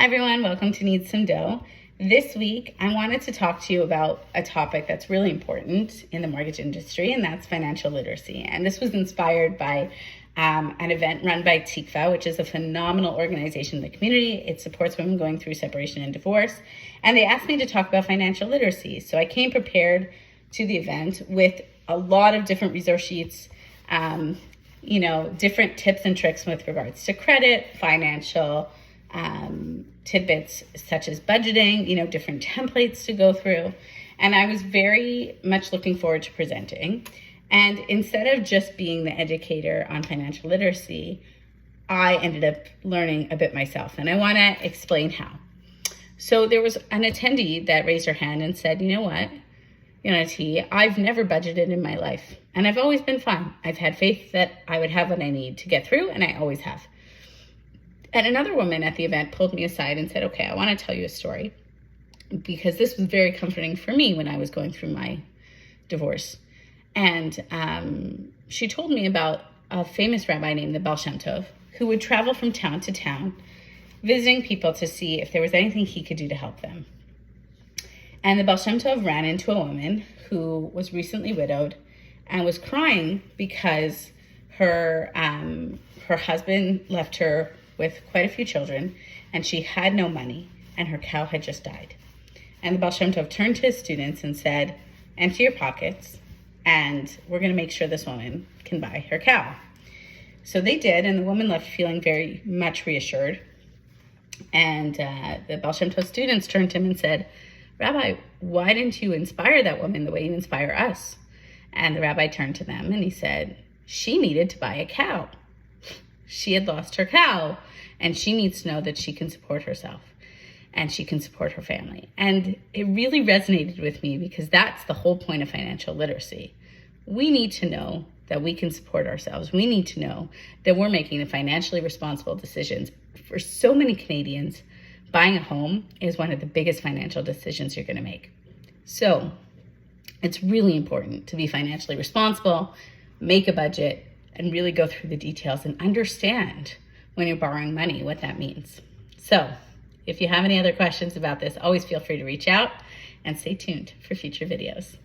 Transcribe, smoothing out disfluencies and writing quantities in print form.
everyone, welcome to Need Some Dough. This week, I wanted to talk to you about a topic that's really important in the mortgage industry, and that's financial literacy. And this was inspired by an event run by TICFA, which is a phenomenal organization in the community. It supports women going through separation and divorce. And they asked me to talk about financial literacy. So I came prepared to the event with a lot of different resource sheets, different tips and tricks with regards to credit, financial tidbits such as budgeting, different templates to go through. And I was very much looking forward to presenting. And instead of just being the educator on financial literacy, I ended up learning a bit myself. And I want to explain how. So there was an attendee that raised her hand and said, you know what, T, I've never budgeted in my life. And I've always been fine. I've had faith that I would have what I need to get through, and I always have. And another woman at the event pulled me aside and said, okay, I want to tell you a story, because this was very comforting for me when I was going through my divorce. And she told me about a famous rabbi named the Baal Shem Tov, who would travel from town to town, visiting people to see if there was anything he could do to help them. And the Baal Shem Tov ran into a woman who was recently widowed and was crying because her husband left her with quite a few children, and she had no money, and her cow had just died. And the Baal Shem Tov turned to his students and said, empty your pockets, and we're going to make sure this woman can buy her cow. So they did, and the woman left feeling very much reassured. And the Baal Shem Tov students turned to him and said, Rabbi, why didn't you inspire that woman the way you inspire us? And the rabbi turned to them and he said, she needed to buy a cow. She had lost her cow, and she needs to know that she can support herself and she can support her family. And it really resonated with me, because that's the whole point of financial literacy. We need to know that we can support ourselves. We need to know that we're making the financially responsible decisions. For so many Canadians, buying a home is one of the biggest financial decisions you're going to make. So it's really important to be financially responsible, make a budget, and really go through the details and understand when you're borrowing money what that means. So if you have any other questions about this, always feel free to reach out, and stay tuned for future videos.